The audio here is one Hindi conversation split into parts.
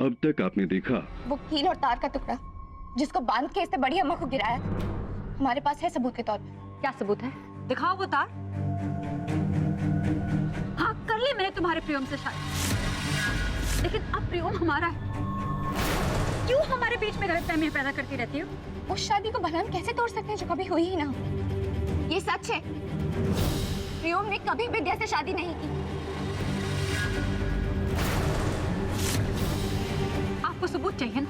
अब तक आपने देखा? वो कील और तार का टुकड़ा जिसको बांध के इससे बड़ी अम्मा को गिराया, हमारे पास है सबूत के तौर पे। क्या सबूत है? दिखाओ वो तार। हाँ, कर ली मैंने तुम्हारे प्रियम से शादी, लेकिन अब प्रियम हमारा है। क्यों हमारे बीच में गलतफहमियां पैदा करती रहती हो? उस शादी को भला हम कैसे तोड़ सकते हैं जो कभी हुई ही ना हो? ये सच है, प्रियम ने कभी विद्या से शादी नहीं की। आपको सबूत चाहिए ना?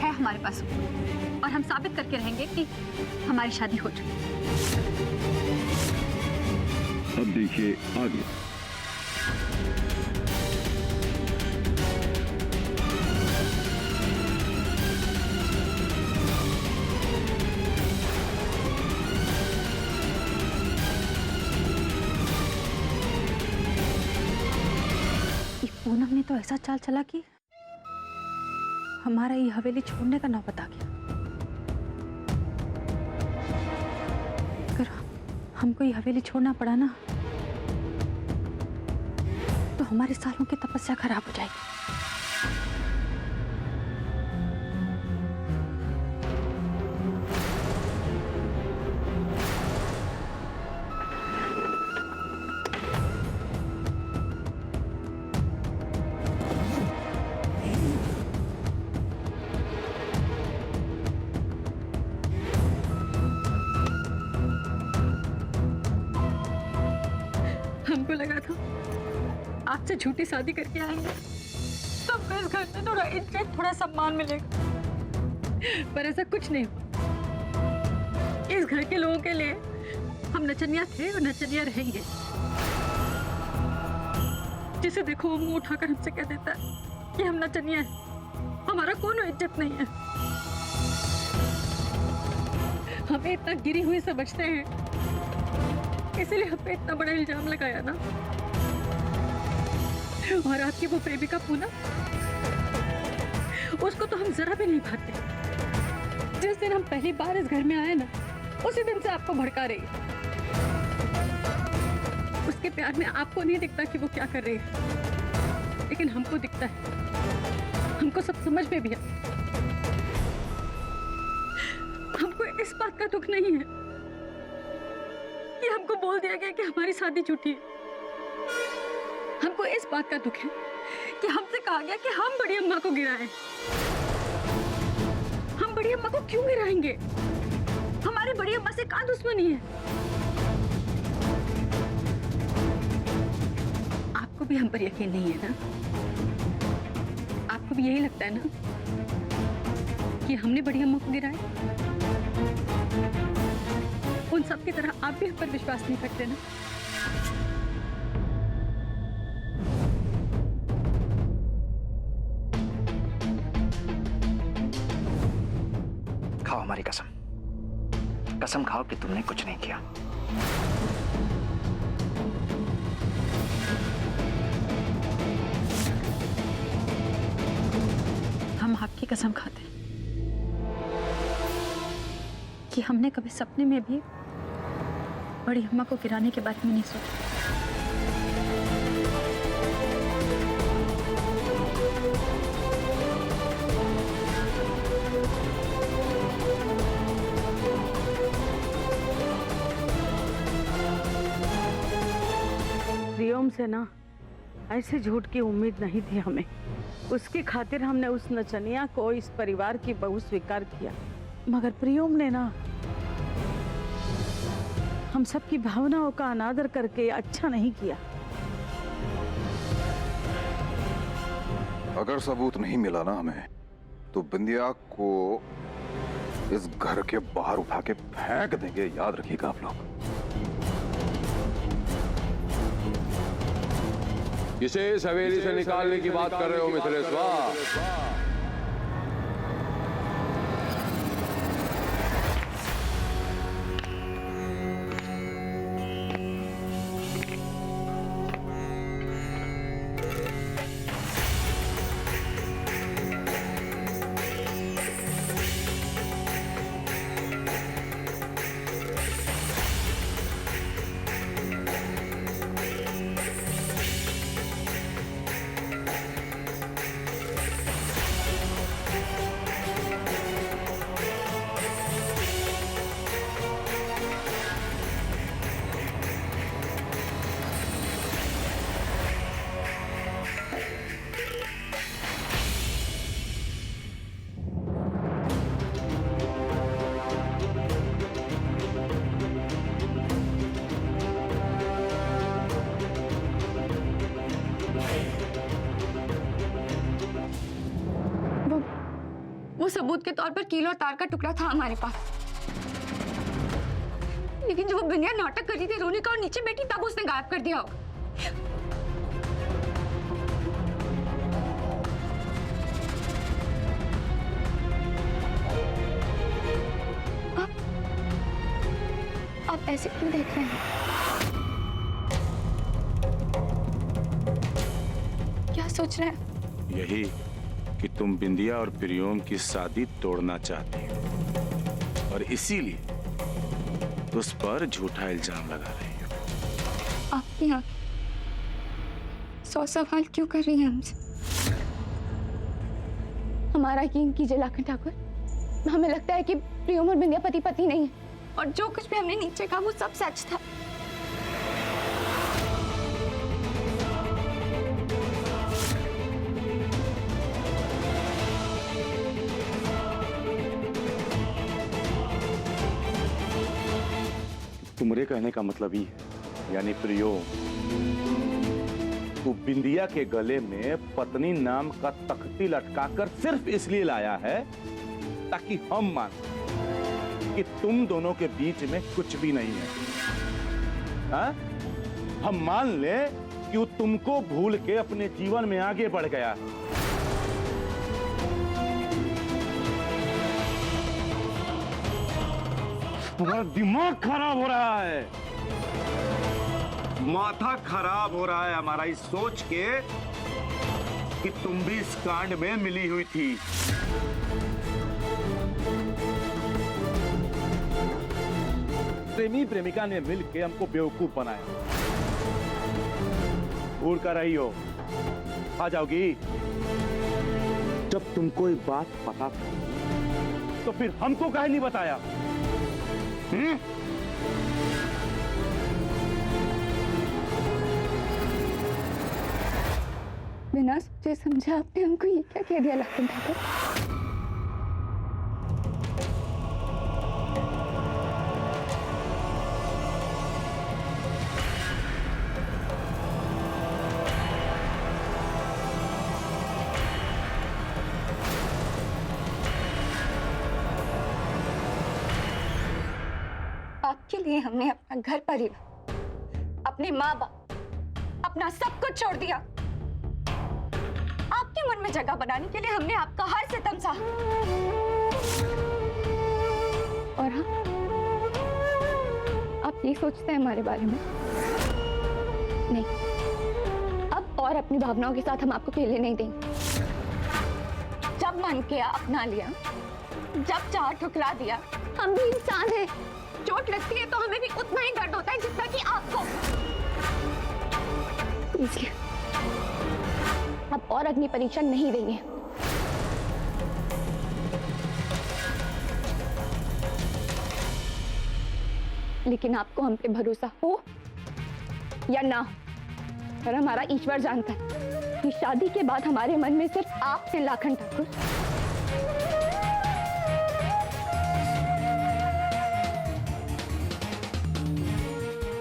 है हमारे पास सबूत, और हम साबित करके रहेंगे कि हमारी शादी हो चुकी। अब देखिए आगे। पूनम ने तो ऐसा चाल चला कि हमारा ये हवेली छोड़ने का नौबत आ गया। अगर हमको ये हवेली छोड़ना पड़ा ना, तो हमारे सालों की तपस्या खराब हो जाएगी। हमको लगा था आपसे झूठी शादी करके आएंगे तो हमको इस घर में थोड़ा इज्जत, थोड़ा सम्मान मिलेगा, पर ऐसा कुछ नहीं हुआ। इस घर के लोगों के लिए हम नचनिया थे और नचनिया रहेंगे। जिसे देखो वो मुंह उठाकर हमसे कह देता है कि हम नचनिया हैं, हमारा कोनो इज्जत नहीं है। हमें इतना गिरी हुई समझते हैं, इसलिए हम पे इतना बड़ा इल्जाम लगाया ना। और आपकी वो प्रेमिका पूनम, उसको तो हम जरा भी नहीं भाते। जिस दिन हम पहली बार इस घर में आए ना, उसी दिन से आपको भड़का रही है। उसके प्यार में आपको नहीं दिखता कि वो क्या कर रही है, लेकिन हमको दिखता है। हमको सब समझ में भी है। हमको इस बात का दुख नहीं है कि हमको बोल दिया गया कि हमारी शादी झूठी है। हमको इस बात का दुख है कि हमसे कहा गया कि हम बड़ी अम्मा को गिराएं। हम बड़ी अम्मा को क्यों गिराएंगे? हमारी बड़ी अम्मा से क्या दुश्मनी है? आपको भी हम पर यकीन नहीं है ना? आपको भी यही लगता है ना कि हमने बड़ी अम्मा को गिराया? उन सब की तरह आप भी हम पर विश्वास नहीं करते ना? खाओ हमारी कसम, कसम खाओ कि तुमने कुछ नहीं किया। हम आपकी कसम खाते हैं कि हमने कभी सपने में भी बड़ी अम्मा को गिराने के बारे में नहीं सोचा। प्रियम से ना ऐसे झूठ की उम्मीद नहीं थी हमें। उसकी खातिर हमने उस नचनिया को इस परिवार की बहू स्वीकार किया, मगर प्रियम ने ना हम सबकी भावनाओं का अनादर करके अच्छा नहीं किया। अगर सबूत नहीं मिला ना हमें, तो बिंदिया को इस घर के बाहर उठा के फेंक देंगे, याद रखिएगा आप लोग। किसे इस हवेली से निकालने की बात कर रहे हो मिथिलेश्वर? सबूत के तौर पर कील और तार का टुकड़ा था हमारे पास, लेकिन जब वो बिंदिया नाटक कर रही थी रोने का और नीचे बैठी, तब उसने गायब कर दिया होगा। आप ऐसे क्यों देख रहे हैं? क्या सोच रहे हैं? यही कि तुम बिंदिया और प्रियोम की शादी तोड़ना चाहती हो और इसीलिए उस पर झूठा इल्जाम लगा रही हो। आपकी आंख 100 सवाल क्यों कर रही हैं हमसे? हमारा यकीन कीजिए लाखन ठाकुर, हमें लगता है कि प्रियोम और बिंदिया पति पत्नी नहीं है, और जो कुछ भी हमने नीचे कहा वो सब सच था। तुम्हारे कहने का मतलब ही है, यानी प्रियोम, तू बिंदिया के गले में पत्नी नाम का तख्ती लटकाकर सिर्फ इसलिए लाया है ताकि हम मान कि तुम दोनों के बीच में कुछ भी नहीं है। हा? हम मान ले कि वो तुमको भूल के अपने जीवन में आगे बढ़ गया। तुम्हारा दिमाग खराब हो रहा है, माथा खराब हो रहा है हमारा इस सोच के कि तुम भी इस कांड में मिली हुई थी। प्रेमी प्रेमिका ने मिलकर हमको बेवकूफ बनाया। भूल कर रही हो, आ जाओगी। जब तुमको ये बात पता था तो फिर हमको काहे नहीं बताया? बिना सोचे समझे आपने हमको ये क्या कह दिया लाखन ठाकुर? आपके लिए हमने अपना घर परिवार, अपने माँ बाप, अपना सब कुछ छोड़ दिया। आपके मन में जगह बनाने के लिए हमने आपका हर सितम सहा। और हाँ, आप ये सोचते हैं हमारे बारे में? नहीं, अब और अपनी भावनाओं के साथ हम आपको खेलने नहीं देंगे। जब मन किया अपना लिया, जब चाह ठुकरा दिया। हम भी इंसान हैं, चोट लगती है तो हमें भी उतना ही दर्द होता है जितना कि आपको। इसलिए अब और अग्नि परीक्षा नहीं देंगे। लेकिन आपको हम पे भरोसा हो या ना हो, पर हमारा ईश्वर जानता है कि शादी के बाद हमारे मन में सिर्फ आप हैं लाखन ठाकुर।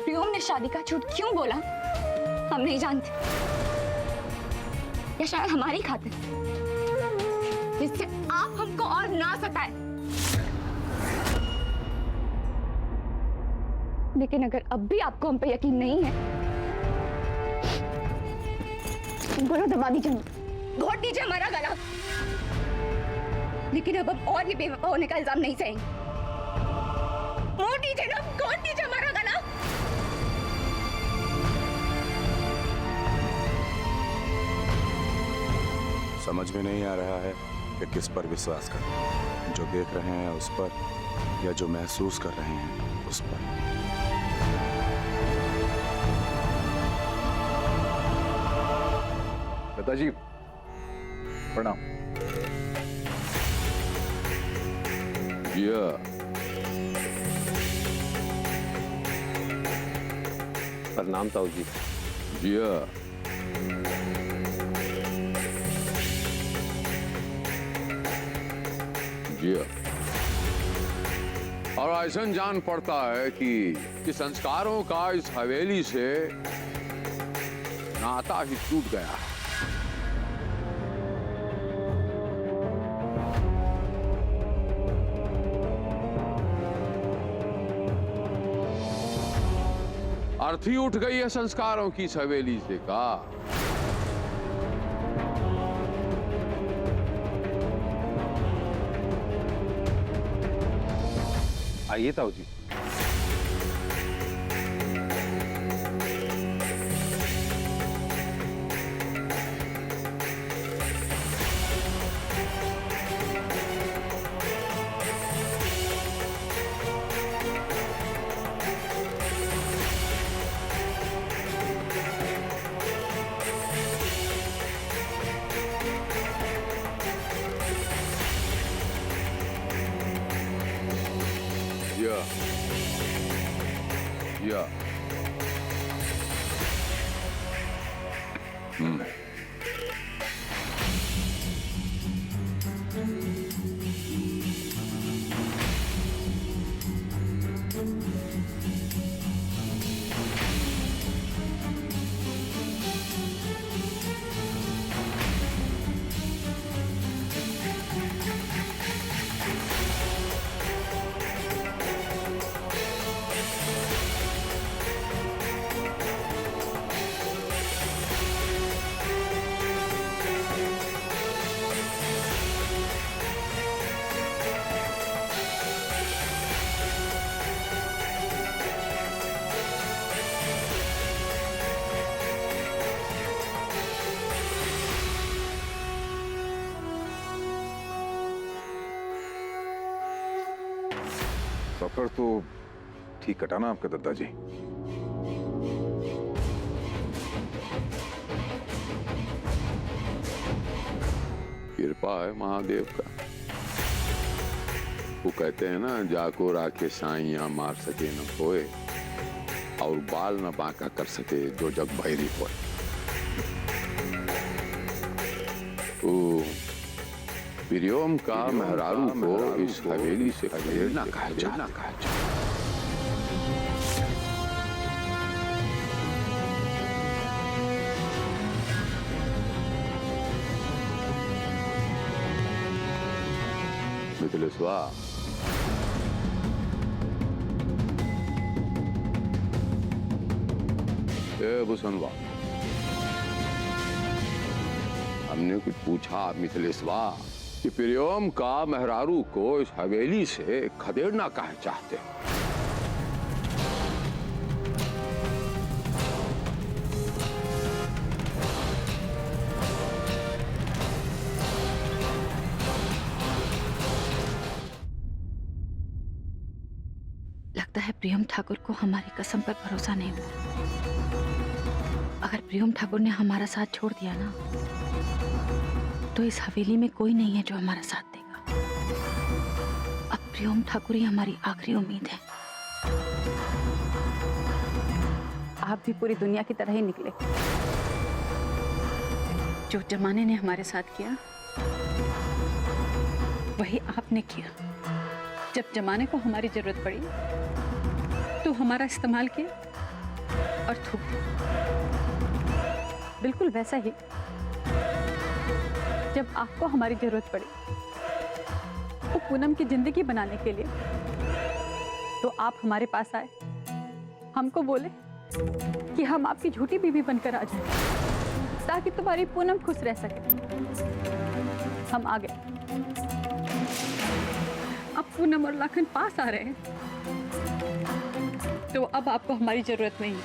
प्रियोम ने शादी का झूठ क्यों बोला हम नहीं जानते, या शायद हमारी खातिर, जिससे आप हमको और ना सताए। लेकिन अगर अब भी आपको हम पे यकीन नहीं है, बोलो दबा दीजिए, घोट दीजिए हमारा गला। लेकिन अब हम और ये बेवफा होने का इल्जाम नहीं सहेंगे। मोड़ दीजिए ना, घोट दीजिए हमारा गला। समझ में नहीं आ रहा है कि किस पर विश्वास करें, जो देख रहे हैं उस पर या जो महसूस कर रहे हैं उस पर। पिताजी प्रणाम। प्रणाम ताऊ जी। और ऐसा जान पड़ता है कि संस्कारों का इस हवेली से नाता ही टूट गया है। अर्थी उठ गई है संस्कारों की इस हवेली से का। आइए ताऊ जी। या सफर तो ठीक कटा ना आपका दादाजी? कृपा है महादेव का। वो कहते हैं ना, जाको राखे साइया मार सके न खोए, और बाल न बांका कर सके जो जग भैरी होए। प्रियोम का मेहरारू को इस हवेली से खदेड़ना कहा जाता है। मिथिलेश्वा, भूषणवा, हमने कुछ पूछा मिथिलेश्वा कि प्रियोम का मेहरारू को इस हवेली से खदेड़ना काहे चाहते हैं? लगता है प्रियम ठाकुर को हमारी कसम पर भरोसा नहीं हुआ। अगर प्रियम ठाकुर ने हमारा साथ छोड़ दिया ना, तो इस हवेली में कोई नहीं है जो हमारा साथ देगा। अब प्रियम ठाकुर ही हमारी आखिरी उम्मीद है। आप भी पूरी दुनिया की तरह ही निकले। जो जमाने ने हमारे साथ किया, वही आपने किया। जब जमाने को हमारी जरूरत पड़ी, तो हमारा इस्तेमाल किया और थूक दिया। बिल्कुल वैसा ही जब आपको हमारी जरूरत पड़ी, तो पूनम की जिंदगी बनाने के लिए तो आप हमारे पास आए, हमको बोले कि हम आपकी झूठी बीवी बनकर आ जाएं, ताकि तुम्हारी पूनम खुश रह सके। हम आ गए। अब पूनम और लाखन पास आ रहे हैं, तो अब आपको हमारी जरूरत नहीं है।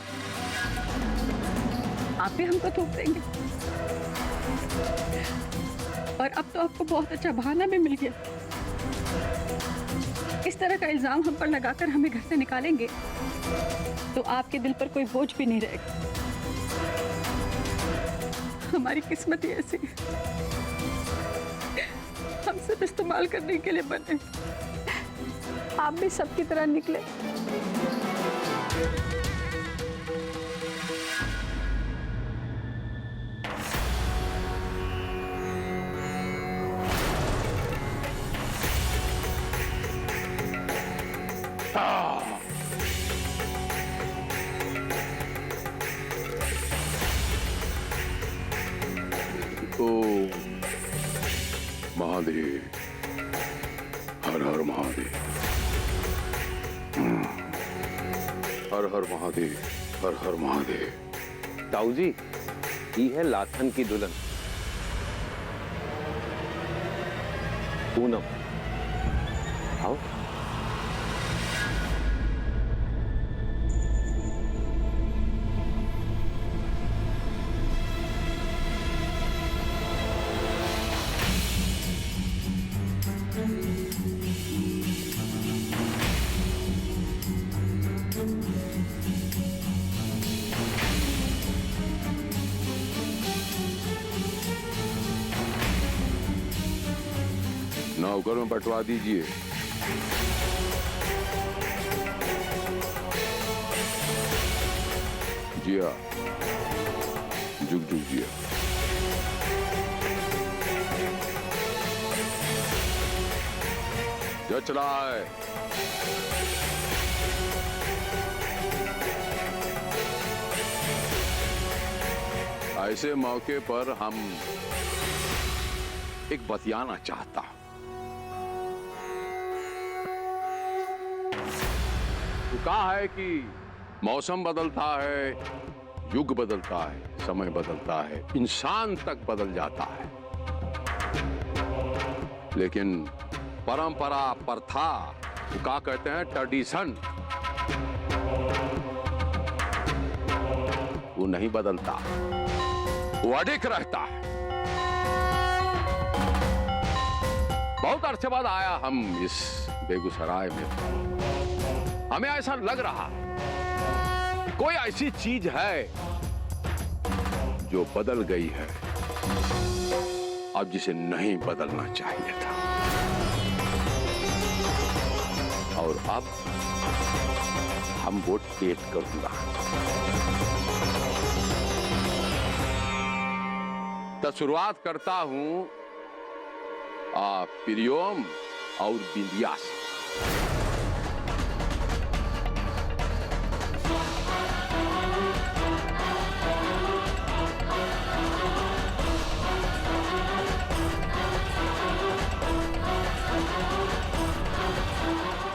आप भी हमको थूक देंगे। और अब तो आपको बहुत अच्छा बहाना भी मिल गया। इस तरह का इल्जाम हम पर लगाकर हमें घर से निकालेंगे, तो आपके दिल पर कोई बोझ भी नहीं रहेगा। हमारी किस्मत ही ऐसी है, हम सिर्फ इस्तेमाल करने के लिए बने। आप भी सबकी तरह निकले। ओम महादेव, हर हर महादेव, हर हर महादेव। हर हर महादेव। ताऊ जी, ये है लाथन की दुल्हन पूनम। आओ। नौकर में बंटवा दीजिए। जिया, जुग जुग जिया। जच रहा है। ऐसे मौके पर हम एक बतियाना चाहता हूं। कहा है कि मौसम बदलता है, युग बदलता है, समय बदलता है, इंसान तक बदल जाता है, लेकिन परंपरा, प्रथा, क्या कहते हैं, ट्रेडिशन, वो नहीं बदलता, वो अडिग रहता है। बहुत अरसे बाद आया हम इस बेगूसराय में। हमें ऐसा लग रहा है कि कोई ऐसी चीज है जो बदल गई है, अब जिसे नहीं बदलना चाहिए था, और अब हम वो टेस्ट करूंगा। तो शुरुआत करता हूं प्रियोम और बिंदिया से।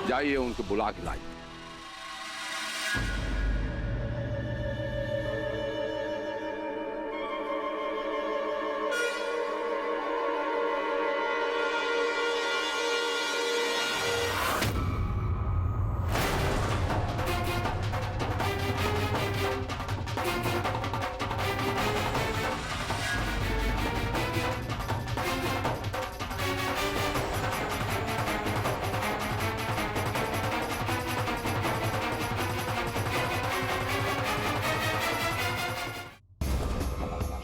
जाइए उनको बुला के लाइए।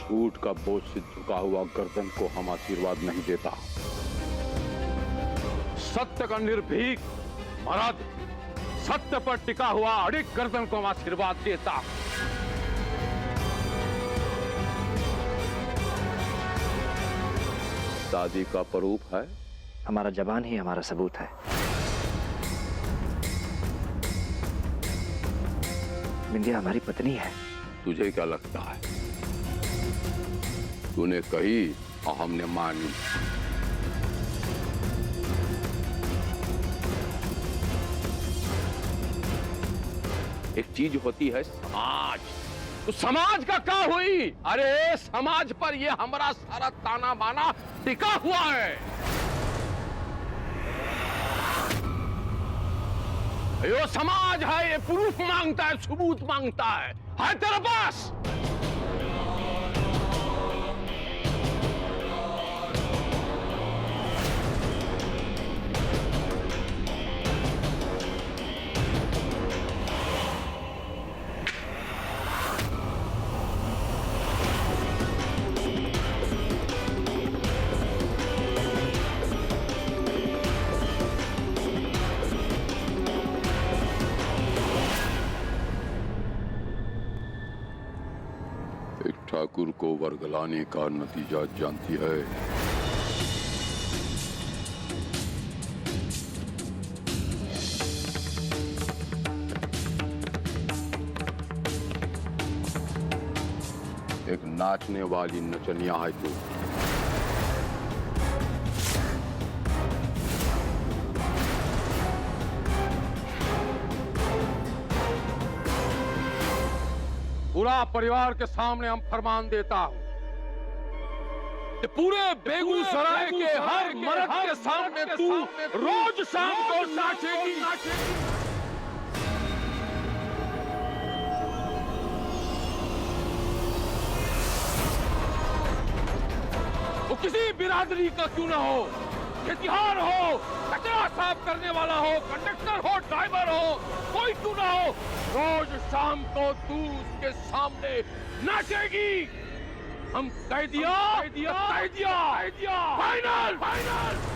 झूठ का बोझ से झुका हुआ गर्दन को हम आशीर्वाद नहीं देता। सत्य का निर्भीक मर्द, सत्य पर टिका हुआ अडिग गर्दन को हम आशीर्वाद देता। शादी का प्रारूप है, हमारा जबान ही हमारा सबूत है। बिंदिया हमारी पत्नी है। तुझे क्या लगता है? तूने कही और हमने मानी। एक चीज होती है समाज, तो समाज का क्या हुई? अरे समाज पर ये हमारा सारा ताना बाना टिका हुआ है। ये समाज है, ये प्रूफ मांगता है, सबूत मांगता है तेरे पास? ठाकुर को वर्गलाने का नतीजा जानती है। एक नाचने वाली नचनिया है तू। पूरा परिवार के सामने हम फरमान देता हूं कि पूरे बेगूसराय के हर मर्द के सामने तू रोज शाम को नाचेगी। वो किसी बिरादरी का क्यों ना हो, खेतिहार हो, कचरा साफ करने वाला हो, कंडक्टर हो, ड्राइवर हो, कोई क्यों ना हो, रोज शाम को तू उसके सामने नाचेगी। हम कह दिया फाइनल।